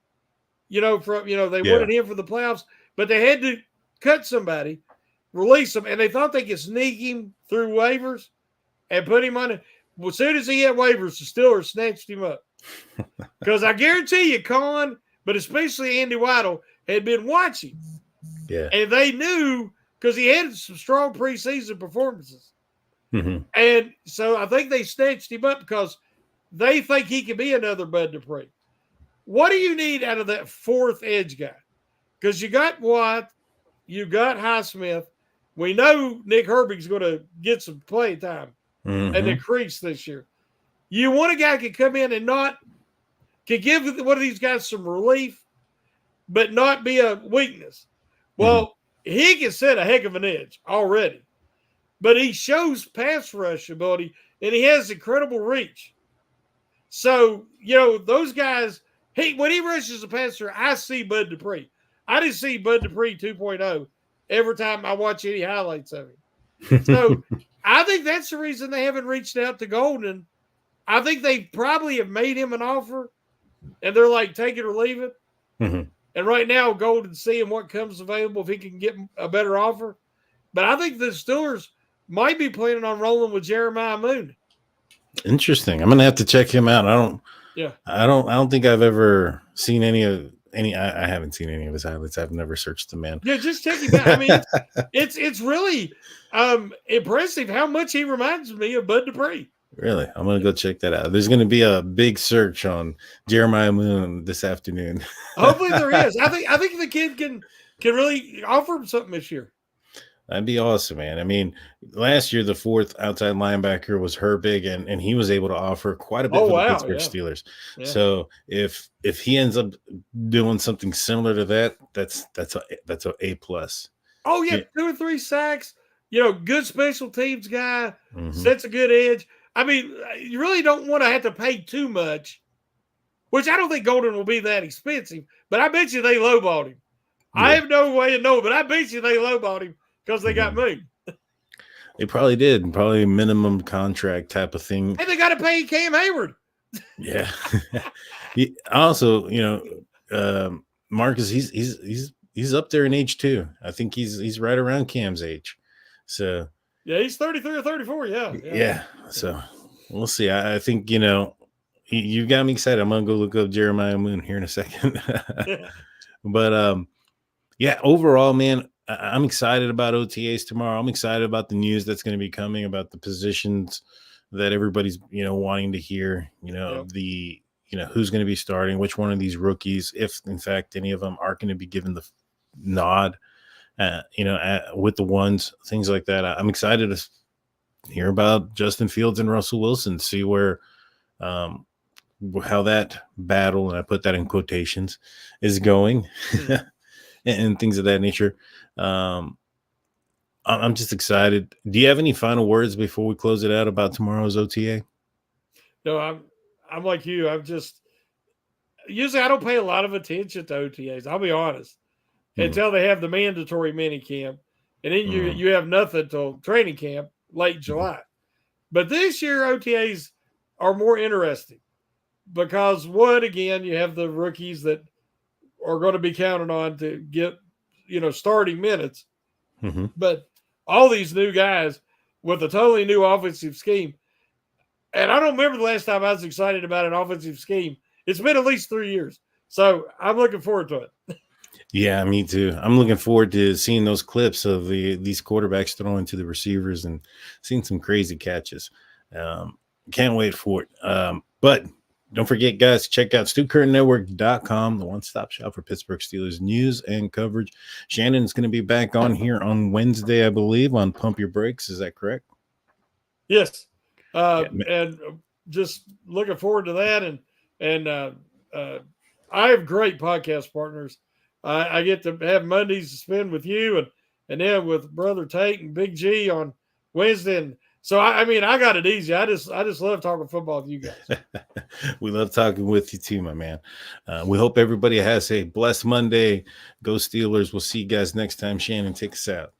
they wanted him for the playoffs, but they had to cut somebody, release him, and they thought they could sneak him through waivers and put him on it. Well, as soon as he had waivers, the Steelers snatched him up. Because I guarantee you, Con, but especially Andy Weidel, had been watching. Yeah. And they knew, because he had some strong preseason performances. And so I think they snatched him up because they think he can be another Bud Dupree. What do you need out of that 4th edge guy? Because you got Watt, you got Highsmith. We know Nick Herbig's going to get some play time and increase this year. You want a guy who can come in and can give one of these guys some relief, but not be a weakness. Well, he can set a heck of an edge already, but he shows pass rush ability, and he has incredible reach. So, those guys, when he rushes a passer, I see Bud Dupree. I just see Bud Dupree 2.0 every time I watch any highlights of him. So I think that's the reason they haven't reached out to Golden. I think they probably have made him an offer, and they're like, take it or leave it. And right now, Golden's seeing what comes available if he can get a better offer. But I think the Steelers might be planning on rolling with Jeremiah Moon. Interesting. I'm gonna have to check him out. I don't think I've ever seen any. I haven't seen any of his highlights. I've never searched the man. Yeah, just check him out. I mean, it's really impressive how much he reminds me of Bud Dupree. Really? I'm going to go check that out. There's going to be a big search on Jeremiah Moon this afternoon. Hopefully there is. I think the kid can really offer him something this year. That'd be awesome, man. I mean, last year, the 4th outside linebacker was Herbig, and he was able to offer quite a bit for the Pittsburgh Steelers. Yeah. So if he ends up doing something similar to that, that's a A+. Oh, yeah, 2 or 3 sacks. Good special teams guy, sets a good edge. I mean, you really don't want to have to pay too much, which I don't think Golden will be that expensive, but I bet you they lowballed him. Yeah. I have no way to know, but I bet you they lowballed him because they got Moon. They probably did. Probably minimum contract type of thing. And they got to pay Cam Hayward. Yeah. Also, Marcus, he's up there in age too. I think he's right around Cam's age. So Yeah, he's 33 or 34. Yeah, yeah. yeah, so we'll see. I think you got me excited. I'm gonna go look up Jeremiah Moon here in a second. But yeah, overall, man, I'm excited about OTAs tomorrow. I'm excited about the news that's going to be coming about the positions that everybody's wanting to hear. Yep. Who's going to be starting, which one of these rookies, if in fact any of them are going to be given the nod. With the ones, things like that. I'm excited to hear about Justin Fields and Russell Wilson. See where um, how that battle, and I put that in quotations, is going. And things of that nature. Um, I'm just excited. Do you have any final words before we close it out about tomorrow's OTA? No, I'm like you. I'm just usually I don't pay a lot of attention to OTAs. I'll be honest Mhm, until they have the mandatory mini camp, and then you mhm, you have nothing till training camp late mhm, July. But this year OTAs are more interesting because one again you have the rookies that are going to be counted on to get starting minutes, mhm. but all these new guys with a totally new offensive scheme. And I don't remember the last time I was excited about an offensive scheme. It's been at least 3 years. So I'm looking forward to it. Yeah, me too. I'm looking forward to seeing those clips of these quarterbacks throwing to the receivers and seeing some crazy catches. Can't wait for it. But don't forget, guys, check out StuCurtinNetwork.com, the one-stop shop for Pittsburgh Steelers news and coverage. Shannon's going to be back on here on Wednesday, I believe, on Pump Your Brakes. Is that correct? Yes. Yeah. And just looking forward to that. And uh, I have great podcast partners. I get to have Mondays to spend with you and then with Brother Tate and Big G on Wednesday. And so I mean I got it easy. I just love talking football with you guys. We love talking with you too, my man. We hope everybody has a blessed Monday. Go Steelers. We'll see you guys next time. Shannon, take us out.